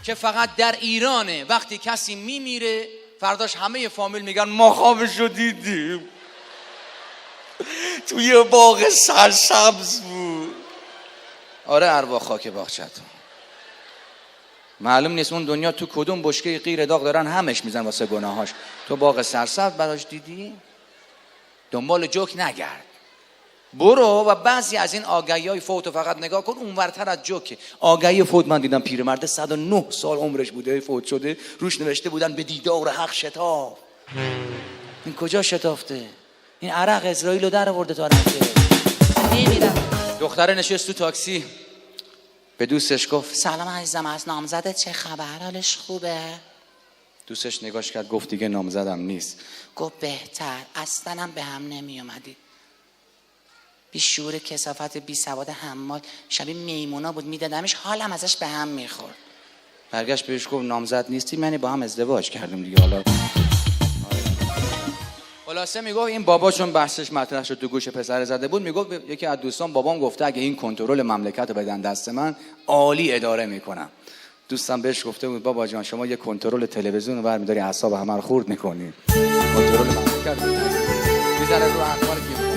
که فقط در ایرانه. وقتی کسی میمیره فرداش همه فامیل میگن ما خوابشو دیدیم توی باغ سرسبز بود. آره ارواح خاک باغچه‌تون. معلوم نیست اون دنیا تو کدوم بشکه غیر داغ دارن همش میزن واسه گناهاش. تو باغ سرسبز براش دیدی؟ دنبال جوک نگرد، برو و بعضی از این آگهی‌های فوتو فقط نگاه کن، اونورتر از جوکه. آگهی فوت من دیدم پیرمرد 109 سال عمرش بوده فوت شده، روش نوشته بودن به دیدار حق شتاف. این کجا شتافته؟ این عرق اسرائیلو در آورده تا رفته. دختره نشست تو تاکسی، به دوستش گفت سلام عزیزم، از نامزدت چه خبر؟ حالش خوبه؟ دوستش نگاش کرد گفت دیگه نامزدم نیست. گفت بهتر، اصلا هم به هم نمی اومدی. بی شعور کثافت بی سواد حمال شبیه میمونا بود، میدادمش حالم ازش به هم میخورد. برگشت بهش گفت نامزد نیستی، من با هم ازدواج کردیم دیگه. حالا خلاصه میگفت این بابا چون بحثش مطرح شد تو گوش پسر زده بود، میگفت یکی از دوستان بابام گفته اگه این کنترل مملکت رو بدن دست من عالی اداره میکنم. دوستم بهش گفته بود بابا جان شما یه کنترل تلویزیون رو برمی‌داری اعصاب همه رو خورد میکنی، کنترل مملکت میذاره رو احوال